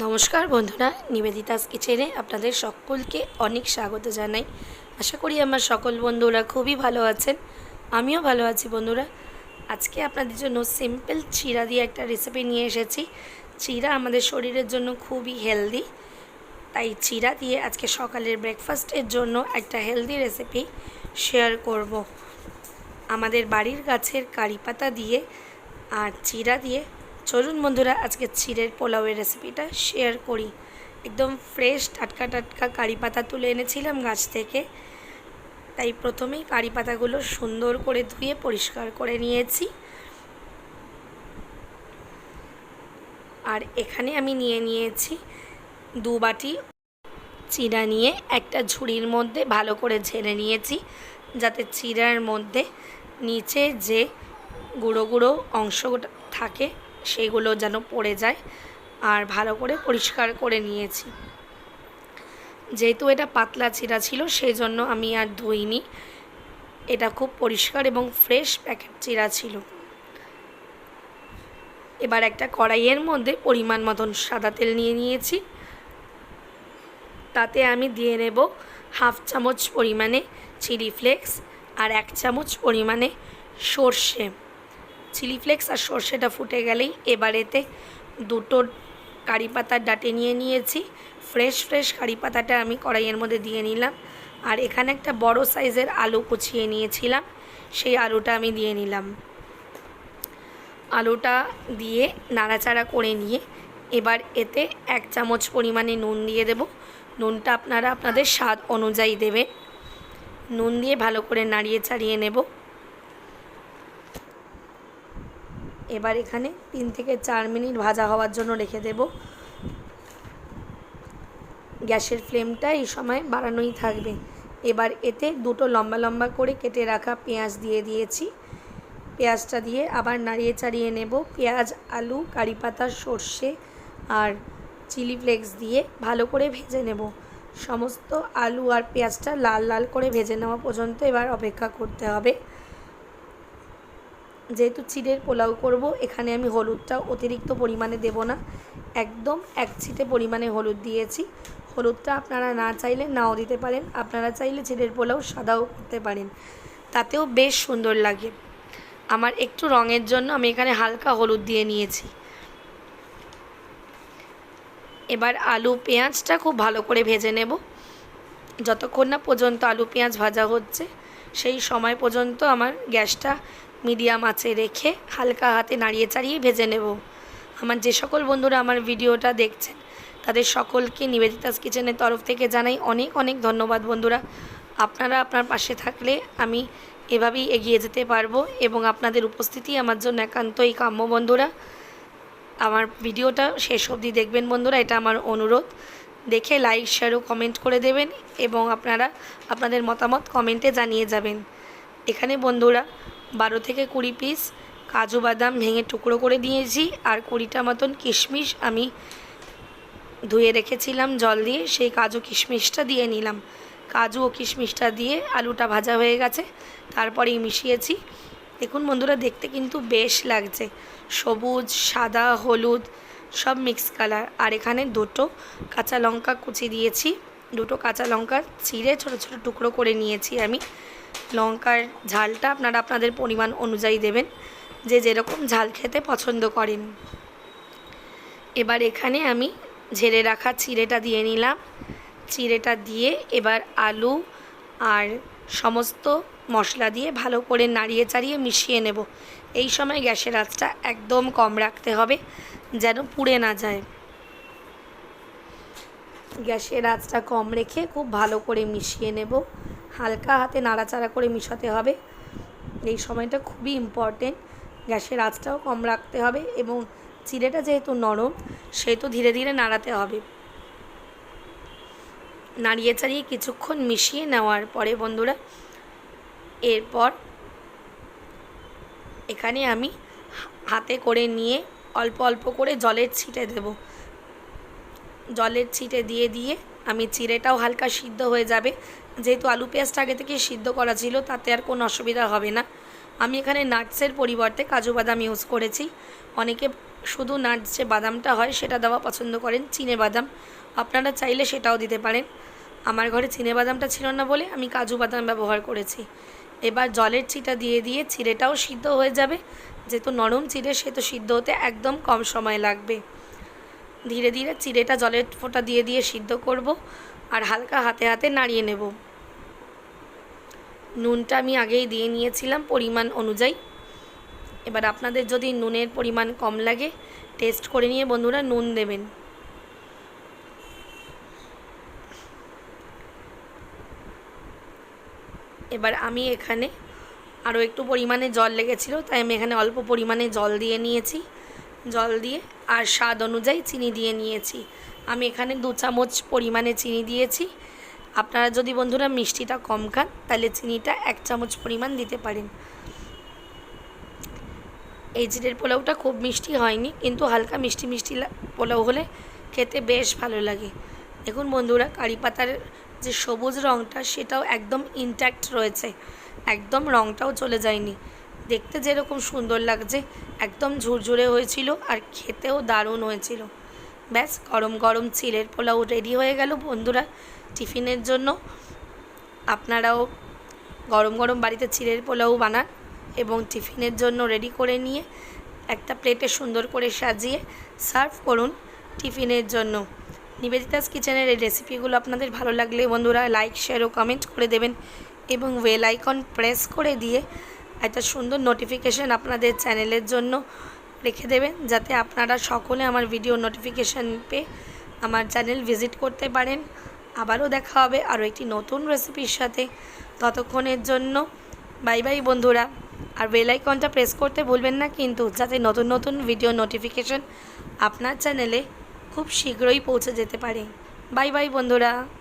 নমস্কার বন্ধুরা, নিবেদিতাস কিচেনে আপনাদের সকলকে অনেক স্বাগত জানাই। আশা করি আমার সকল বন্ধুরা খুবই ভালো আছেন। আমিও ভালো আছি বন্ধুরা। আজকে আপনাদের জন্য সিম্পল চিড়া দিয়ে একটা রেসিপি নিয়ে এসেছি। চিড়া আমাদের শরীরের জন্য খুবই হেলদি, তাই চিড়া দিয়ে আজকে সকালের ব্রেকফাস্টের জন্য একটা হেলদি রেসিপি শেয়ার করব। আমাদের বাড়ির গাছের কারি পাতা দিয়ে আর চিড়া দিয়ে চলুন বন্ধুরা আজকে চিড়ের পোলাওয়ের রেসিপিটা শেয়ার করি। একদম ফ্রেশ টাটকা টাটকা কারি পাতা তুলে এনেছিলাম গাছ থেকে, তাই প্রথমেই কারি পাতাগুলো সুন্দর করে ধুয়ে পরিষ্কার করে নিয়েছি। আর এখানে আমি নিয়ে নিয়েছি 2 বাটি চিড়া, নিয়ে একটা ঝুড়ির মধ্যে ভালো করে ঝেড়ে নিয়েছি, যাতে চিড়ার মধ্যে নিচে যে গুঁড়ো গুঁড়ো অংশ থাকে সেগুলো যেন পড়ে যায়। আর ভালো করে পরিষ্কার করে নিয়েছি। যেহেতু এটা পাতলা চিড়া ছিল সেই জন্য আমি আর ধুইনি। এটা খুব পরিষ্কার এবং ফ্রেশ প্যাকেট চিড়া ছিল। এবার একটা কড়াইয়ের মধ্যে পরিমাণ মতন সাদা তেল নিয়ে নিয়েছি। তাতে আমি দিয়ে নেব 1/2 চামচ পরিমাণে চিলি ফ্লেক্স আর 1 চামচ পরিমাণে সর্ষে। চিলি ফ্লেক্স আর সর্ষেটা ফুটে গেলেই এবার এতে 2টো কারি পাতার ডাঁটি নিয়ে নিয়েছি। ফ্রেশ কারি পাতাটা আমি কড়াইয়ের মধ্যে দিয়ে নিলাম। আর এখানে একটা বড় সাইজের আলু কুচিয়ে নিয়েছিলাম, সেই আলুটা আমি দিয়ে নিলাম। আলুটা দিয়ে নাড়াচাড়া করে নিয়ে এবার এতে 1 চামচ পরিমাণে নুন দিয়ে দেব। নুনটা আপনারা আপনাদের স্বাদ অনুযায়ী দেবেন। নুন দিয়ে ভালো করে নাড়িয়ে চাড়িয়ে নেব। এবার এখানে 3 থেকে 4 মিনিট ভাজা হওয়ার জন্য রেখে দেব। গ্যাসের ফ্লেমটা এই সময় বাড়ানোই থাকবে। এবার এতে 2টো লম্বা লম্বা করে কেটে রাখা পেঁয়াজ দিয়ে দিয়েছি। পেঁয়াজটা দিয়ে আবার নাড়িয়ে চাড়িয়ে নেব। পেঁয়াজ, আলু, কারি পাতা, সর্ষে আর চিলি ফ্লেক্স দিয়ে ভালো করে ভেজে নেব। সমস্ত আলু আর পেঁয়াজটা লাল লাল করে ভেজে নেওয়া পর্যন্ত এবার অপেক্ষা করতে হবে। যেহেতু চিড়ের পোলাও করব, এখানে আমি হলুদটা অতিরিক্ত পরিমাণে দেব না, একদম 1 ছিটে পরিমাণে হলুদ দিয়েছি। হলুদটা আপনারা না চাইলে নাও দিতে পারেন। আপনারা চাইলে চিড়ের পোলাও সাদাও করতে পারেন, তাতেও বেশ সুন্দর লাগে। আমার একটু রঙের জন্য আমি এখানে হালকা হলুদ দিয়ে নিয়েছি। এবার আলু পেঁয়াজটা খুব ভালো করে ভেজে নেব। যতক্ষণ না পর্যন্ত আলু পেঁয়াজ ভাজা হচ্ছে সেই সময় পর্যন্ত আমার গ্যাসটা মিডিয়াম আঁচে রেখে হালকা হাতে নাড়িয়ে চাড়িয়ে ভেজে নেব। আমার যে সকল বন্ধুরা আমার ভিডিওটা দেখছেন তাদের সকলকে নিবেদিতাস কিচেনের তরফ থেকে জানাই অনেক অনেক ধন্যবাদ বন্ধুরা। আপনারা আপনার পাশে থাকলে আমি এভাবেই এগিয়ে যেতে পারবো এবং আপনাদের উপস্থিতি আমার জন্য একান্তই কাম্য বন্ধুরা। আমার ভিডিওটা শেষ অবধি দেখবেন বন্ধুরা, এটা আমার অনুরোধ। দেখে লাইক, শেয়ার ও কমেন্ট করে দেবেন এবং আপনারা আপনাদের মতামত কমেন্টে জানিয়ে যাবেন। এখানে বন্ধুরা 12 থেকে 20 পিস কাজু বাদাম ভেঙে টুকরো করে দিয়েছি, আর 20টা মতন কিশমিশ আমি ধুয়ে রেখেছিলাম জল দিয়ে, সেই কাজু কিশমিশটা দিয়ে নিলাম। কাজু ও কিশমিশটা দিয়ে আলুটা ভাজা হয়ে গেছে, তারপরেই মিশিয়েছি। দেখুন বন্ধুরা, দেখতে কিন্তু বেশ লাগছে, সবুজ, সাদা, হলুদ সব মিক্স কালার। আর এখানে 2টো কাঁচা লঙ্কা কুচি দিয়েছি। 2টো কাঁচা লঙ্কা চিড়ে ছোট ছোট টুকরো করে নিয়েছি আমি। লঙ্কার ঝালটা আপনারা আপনাদের পরিমাণ অনুযায়ী দেবেন, যে যেরকম ঝাল খেতে পছন্দ করেন। এবার এখানে আমি ঝেড়ে রাখা চিড়েটা দিয়ে নিলাম। চিড়েটা দিয়ে এবার আলু আর সমস্ত মশলা দিয়ে ভালো করে নাড়িয়ে চাড়িয়ে মিশিয়ে নেব। এই সময় গ্যাসের আঁচটা একদম কম রাখতে হবে, যেন পুড়ে না যায়। গ্যাসের আঁচটা কম রেখে খুব ভালো করে মিশিয়ে নেব। হালকা হাতে নাড়াচাড়া করে মিশাতে হবে। এই সময়টা খুবই ইম্পর্টেন্ট। গ্যাসের আঁচটাও কম রাখতে হবে এবং চিড়েটা যেহেতু নরম সেহেতু ধীরে ধীরে নাড়াতে হবে। নাড়িয়ে চাড়িয়ে কিছুক্ষণ মিশিয়ে নেওয়ার পরে বন্ধুরা, এরপর এখানে আমি হাতে করে নিয়ে অল্প অল্প করে জলের ছিটে দেব। জলের ছিটে দিয়ে দিয়ে আমি চিড়েটাও হালকা সিদ্ধ হয়ে যাবে। যেহেতু আলু পেঁয়াজটা আগে থেকে সিদ্ধ করা ছিল, তাতে আর কোনো অসুবিধা হবে না। আমি এখানে নাটসের পরিবর্তে কাজু বাদাম ইউজ করেছি। অনেকে শুধু নাটস যে বাদামটা হয় সেটা দেওয়া পছন্দ করেন, চিনে বাদাম, আপনারা চাইলে সেটাও দিতে পারেন। আমার ঘরে চিনে বাদামটা ছিল না বলে আমি কাজু বাদাম ব্যবহার করেছি। এবার জলের চিটা দিয়ে দিয়ে চিড়েটাও সিদ্ধ হয়ে যাবে, যেহেতু নরম চিড়ে সেহেতু সিদ্ধ হতে একদম কম সময় লাগবে। ধীরে ধীরে চিড়েটা জলের ফোঁটা দিয়ে দিয়ে সিদ্ধ করব আর হালকা হাতে হাতে নাড়িয়ে নেব। নুনটা আমি আগেই দিয়ে নিয়েছিলাম পরিমাণ অনুযায়ী। এবার আপনাদের যদি নুনের পরিমাণ কম লাগে টেস্ট করে নিয়ে বন্ধুরা নুন দেবেন। এবার আমি এখানে আরও একটু পরিমাণে জল লেগেছিলো, তাই আমি এখানে অল্প পরিমাণে জল দিয়ে নিয়েছি। জল দিয়ে আর স্বাদ অনুযায়ী চিনি দিয়ে নিয়েছি। আমি এখানে 2 চামচ পরিমাণে চিনি দিয়েছি। আপনারা যদি বন্ধুরা মিষ্টিটা কম খান তাহলে চিনিটা 1 চামচ পরিমাণ দিতে পারেন। এই চিড়ের পোলাওটা খুব মিষ্টি হয়নি, কিন্তু হালকা মিষ্টি মিষ্টি পোলাও হলে খেতে বেশ ভালো লাগে। দেখুন বন্ধুরা, কারি পাতার যে সবুজ রঙটা সেটাও একদম ইনট্যাক্ট রয়েছে, একদম রঙটাও চলে যায়নি। দেখতে যেরকম সুন্দর লাগছে, একদম ঝুরঝুরে হয়েছিল আর খেতেও দারুণ হয়েছিল। ব্যাস, গরম গরম চিড়ের পোলাও রেডি হয়ে গেল বন্ধুরা টিফিনের জন্য। আপনারাও গরম গরম বাড়িতে চিড়ের পোলাও বানান এবং টিফিনের জন্য রেডি করে নিয়ে একটা প্লেটে সুন্দর করে সাজিয়ে সার্ভ করুন টিফিনের জন্য। নিবেদিতাস কিচেনের এই রেসিপিগুলো আপনাদের ভালো লাগলে বন্ধুরা লাইক, শেয়ার ও কমেন্ট করে দেবেন এবং বেল আইকন প্রেস করে দিয়ে একটা সুন্দর নোটিফিকেশান আপনাদের চ্যানেলের জন্য রেখে দেবেন, যাতে আপনারা সকলে আমার ভিডিও নোটিফিকেশান পেয়ে আমার চ্যানেল ভিজিট করতে পারেন। আবারও দেখা হবে আরও একটি নতুন রেসিপির সাথে। ততক্ষণের জন্য বাই বাই বন্ধুরা। আর বেল আইকনটা প্রেস করতে ভুলবেন না কিন্তু, যাতে নতুন নতুন ভিডিও নোটিফিকেশান আপনার চ্যানেলে খুব শীঘ্রই পৌঁছে যেতে পারে। বাই বাই বন্ধুরা।